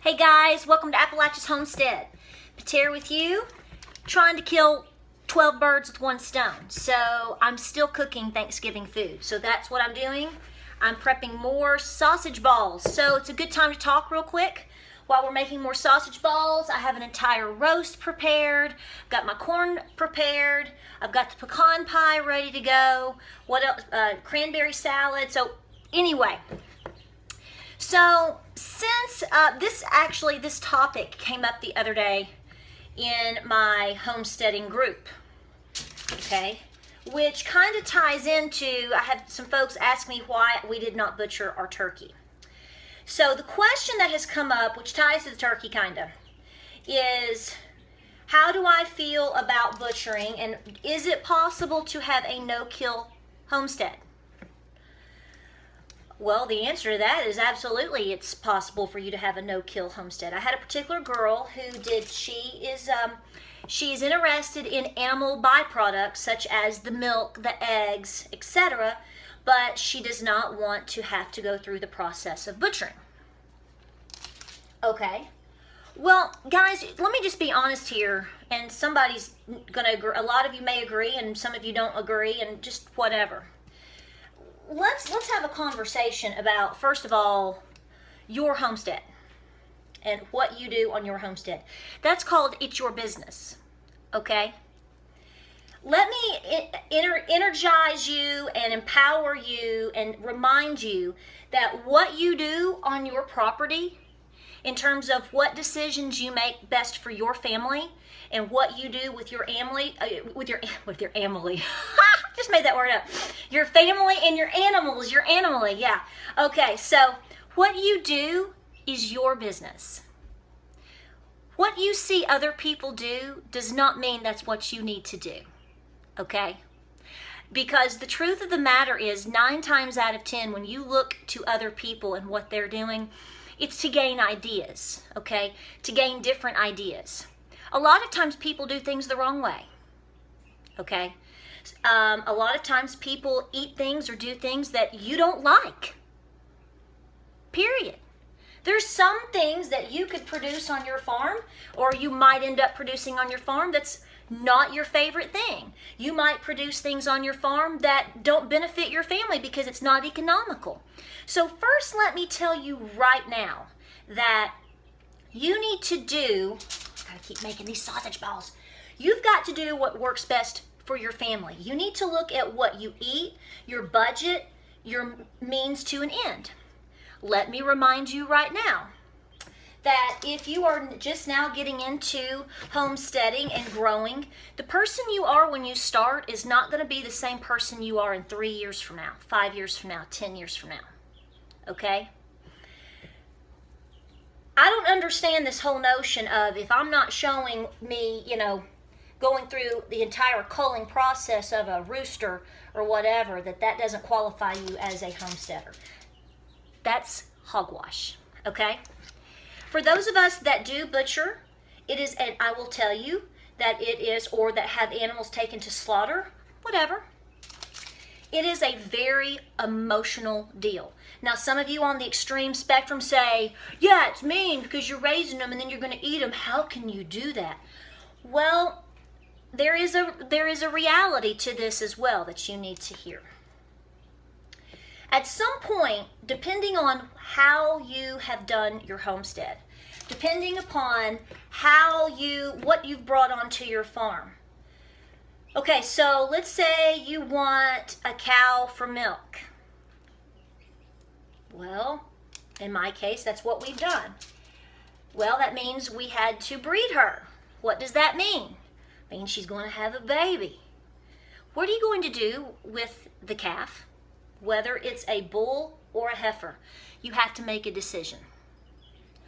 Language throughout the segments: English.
Hey guys, welcome to Appalachia's Homestead. Pater with you, trying to kill 12 birds with one stone. So I'm still cooking Thanksgiving food. So that's what I'm doing. I'm prepping more sausage balls. So it's a good time to talk real quick. While we're making more sausage balls, I have an entire roast prepared. I've got my corn prepared. I've got the pecan pie ready to go. What else? Cranberry salad. So anyway. So since this topic came up the other day in my homesteading group, okay, which kind of ties into, I had some folks ask me why we did not butcher our turkey. So the question that has come up, which ties to the turkey kind of, is how do I feel about butchering, and is it possible to have a no-kill homestead? Well, the answer to that is absolutely it's possible for you to have a no-kill homestead. I had a particular girl who she's interested in animal byproducts such as the milk, the eggs, etc., but she does not want to have to go through the process of butchering. Okay. Well, guys, let me just be honest here, and somebody's going to agree. A lot of you may agree, and some of you don't agree, and just whatever. Let's have a conversation about, first of all, your homestead and what you do on your homestead. That's called It's Your Business, okay? Let me energize you and empower you and remind you that what you do on your property in terms of what decisions you make best for your family and what you do with your family, just made that word up. Your family and your animals, yeah. Okay, so what you do is your business. What you see other people do does not mean that's what you need to do, okay? Because the truth of the matter is 9 times out of 10, when you look to other people and what they're doing, it's to gain ideas, okay? To gain different ideas. A lot of times people do things the wrong way, okay? A lot of times people eat things or do things that you don't like, period. There's some things that you could produce on your farm, or you might end up producing on your farm that's not your favorite thing. You might produce things on your farm that don't benefit your family because it's not economical. So first, let me tell you right now that you need to do, I gotta keep making these sausage balls. You've got to do what works best for your family. You need to look at what you eat, your budget, your means to an end. Let me remind you right now that if you are just now getting into homesteading and growing, the person you are when you start is not going to be the same person you are in 3 years from now, 5 years from now, 10 years from now. Okay? I don't understand this whole notion of if I'm not showing me, going through the entire culling process of a rooster or whatever, that doesn't qualify you as a homesteader. That's hogwash, okay? For those of us that do butcher, it is, and I will tell you that it is, or that have animals taken to slaughter, whatever, it is a very emotional deal. Now, some of you on the extreme spectrum say, yeah, it's mean because you're raising them and then you're going to eat them. How can you do that? Well, there is a reality to this as well that you need to hear. At some point, depending on how you have done your homestead, depending upon what you've brought onto your farm. Okay, so let's say you want a cow for milk. Well, in my case, that's what we've done. Well, that means we had to breed her. What does that mean? It means she's going to have a baby. What are you going to do with the calf? Whether it's a bull or a heifer, you have to make a decision,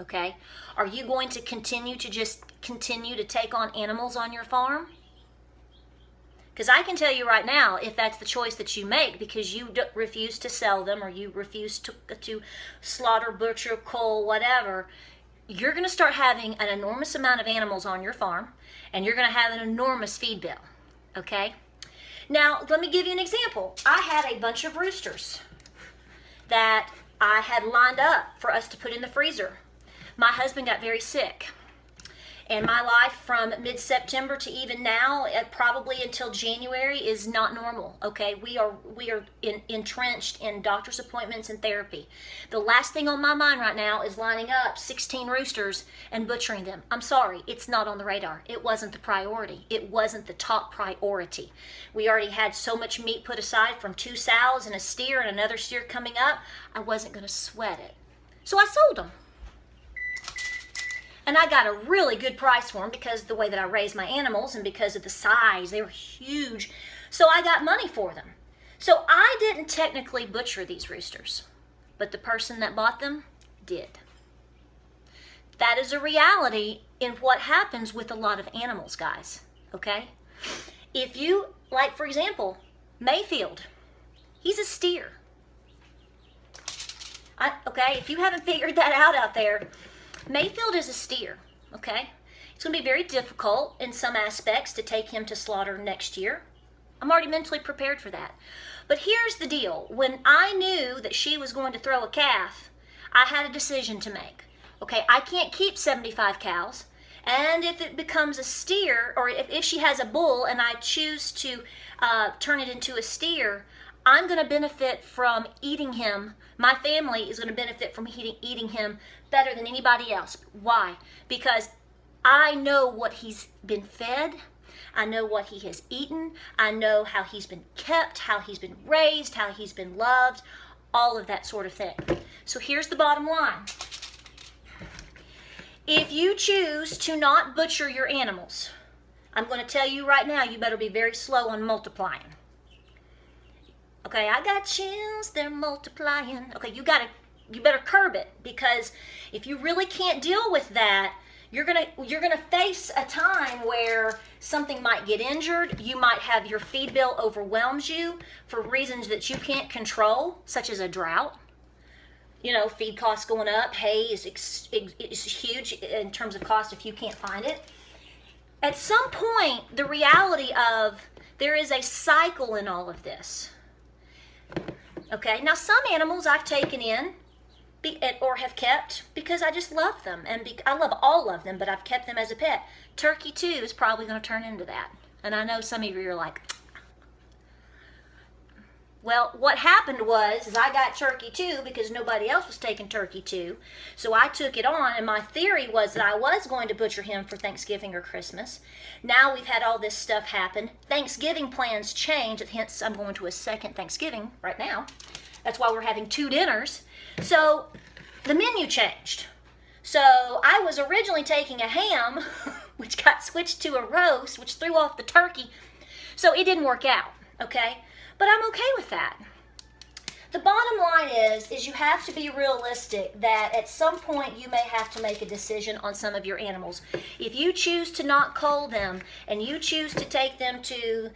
okay? Are you going to continue to take on animals on your farm? Because I can tell you right now, if that's the choice that you make because you refuse to sell them or you refuse to slaughter, butcher, cull, whatever, you're going to start having an enormous amount of animals on your farm and you're going to have an enormous feed bill, okay? Now, let me give you an example. I had a bunch of roosters that I had lined up for us to put in the freezer. My husband got very sick. And my life from mid-September to even now, probably until January, is not normal. Okay, we are entrenched in doctor's appointments and therapy. The last thing on my mind right now is lining up 16 roosters and butchering them. I'm sorry, it's not on the radar. It wasn't the priority. It wasn't the top priority. We already had so much meat put aside from 2 sows and a steer and another steer coming up. I wasn't going to sweat it, so I sold them. And I got a really good price for them because of the way that I raised my animals and because of the size. They were huge. So I got money for them. So I didn't technically butcher these roosters, but the person that bought them did. That is a reality in what happens with a lot of animals, guys. Okay? If you, like for example, Mayfield, he's a steer. Okay? If you haven't figured that out there, Mayfield is a steer, okay? It's going to be very difficult in some aspects to take him to slaughter next year. I'm already mentally prepared for that. But here's the deal. When I knew that she was going to throw a calf, I had a decision to make. Okay, I can't keep 75 cows. And if it becomes a steer, or if she has a bull and I choose to turn it into a steer, I'm going to benefit from eating him. My family is going to benefit from eating him better than anybody else. Why? Because I know what he's been fed. I know what he has eaten. I know how he's been kept, how he's been raised, how he's been loved, all of that sort of thing. So here's the bottom line. If you choose to not butcher your animals, I'm going to tell you right now, you better be very slow on multiplying. Okay, I got chills, they're multiplying. Okay, you better curb it, because if you really can't deal with that, you're gonna face a time where something might get injured. You might have your feed bill overwhelms you for reasons that you can't control, such as a drought. You know, feed costs going up. Hay is huge in terms of cost if you can't find it. At some point, the reality of there is a cycle in all of this. Okay, now some animals I've taken in or have kept because I just love them, and I love all of them, but I've kept them as a pet. Turkey too is probably going to turn into that, and I know some of you are like, well, what happened is I got turkey too because nobody else was taking turkey too, so I took it on, and my theory was that I was going to butcher him for Thanksgiving or Christmas. Now we've had all this stuff happen. Thanksgiving plans change, hence I'm going to a second Thanksgiving right now. That's why we're having 2 dinners. So the menu changed. So I was originally taking a ham, which got switched to a roast, which threw off the turkey. So it didn't work out, okay? But I'm okay with that. The bottom line is you have to be realistic that at some point you may have to make a decision on some of your animals. If you choose to not cull them and you choose to take them to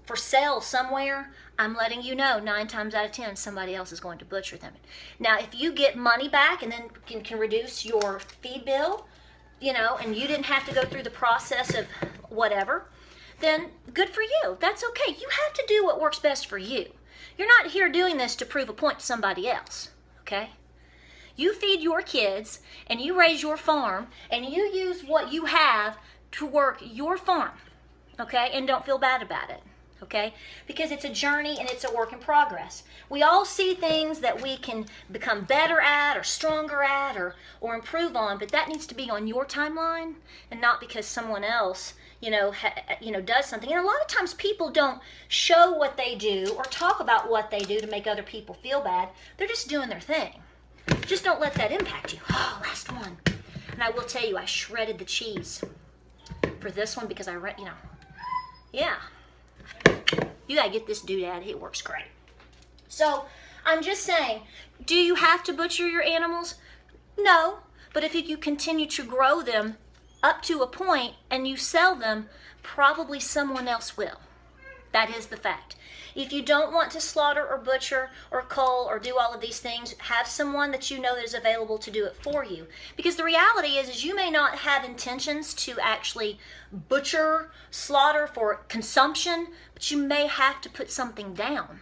for sale somewhere, I'm letting you know 9 times out of 10 somebody else is going to butcher them. Now, if you get money back and then can reduce your feed bill, you know, and you didn't have to go through the process of whatever, then good for you. That's okay. You have to do what works best for you. You're not here doing this to prove a point to somebody else, okay? You feed your kids and you raise your farm and you use what you have to work your farm, okay? And don't feel bad about it, okay? Because it's a journey and it's a work in progress. We all see things that we can become better at or stronger at or improve on, but that needs to be on your timeline and not because someone else does something. And a lot of times people don't show what they do or talk about what they do to make other people feel bad. They're just doing their thing. Just don't let that impact you. Oh, last one. And I will tell you, I shredded the cheese for this one because yeah. You gotta get this doodad. It works great. So I'm just saying, do you have to butcher your animals? No. But if you continue to grow them up to a point and you sell them, probably someone else will. That is the fact. If you don't want to slaughter or butcher or cull or do all of these things, have someone that you know that is available to do it for you. Because the reality is you may not have intentions to actually butcher, slaughter for consumption, but you may have to put something down.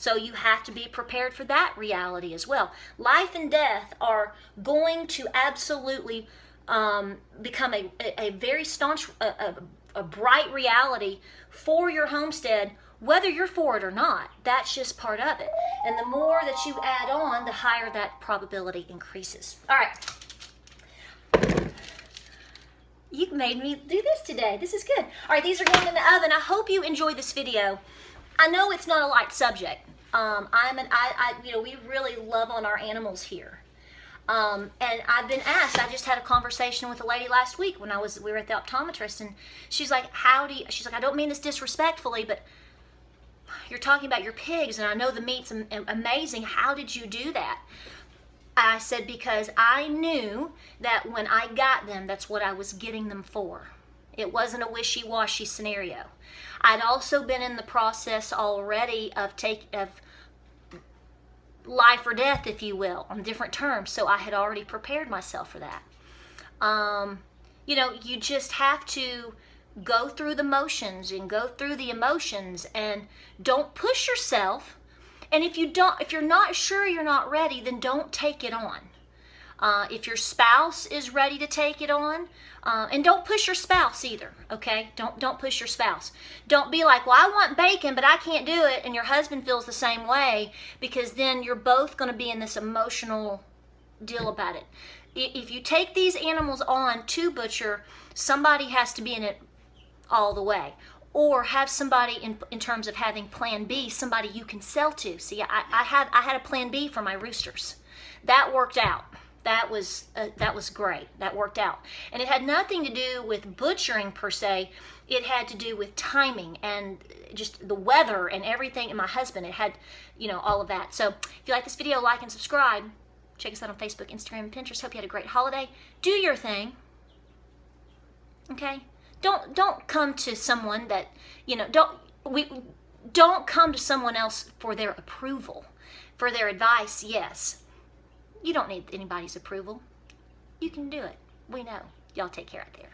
So you have to be prepared for that reality as well. Life and death are going to absolutely become a very staunch, a bright reality for your homestead, whether you're for it or not. That's just part of it. And the more that you add on, the higher that probability increases. All right. You made me do this today. This is good. All right, these are going in the oven. I hope you enjoyed this video. I know it's not a light subject. We really love on our animals here. And I've been asked, I just had a conversation with a lady last week when we were at the optometrist, and she's like, she's like, I don't mean this disrespectfully, but you're talking about your pigs, and I know the meat's amazing. How did you do that? I said, because I knew that when I got them, that's what I was getting them for. It wasn't a wishy-washy scenario. I'd also been in the process already of life or death, if you will, on different terms. So I had already prepared myself for that. You just have to go through the motions and go through the emotions, and don't push yourself. And if you're not sure you're not ready, then don't take it on. If your spouse is ready to take it on, and don't push your spouse either, okay? Don't push your spouse. Don't be like, well, I want bacon, but I can't do it, and your husband feels the same way, because then you're both going to be in this emotional deal about it. If you take these animals on to butcher, somebody has to be in it all the way. Or have somebody in terms of having plan B, somebody you can sell to. See, I had a plan B for my roosters. That worked out. That was great. That worked out. And it had nothing to do with butchering per se. It had to do with timing and just the weather and everything. And my husband, it had, all of that. So if you like this video, like and subscribe. Check us out on Facebook, Instagram, and Pinterest. Hope you had a great holiday. Do your thing. Okay? Don't come to someone that, don't come to someone else for their approval, for their advice. Yes. You don't need anybody's approval. You can do it. We know. Y'all take care out there.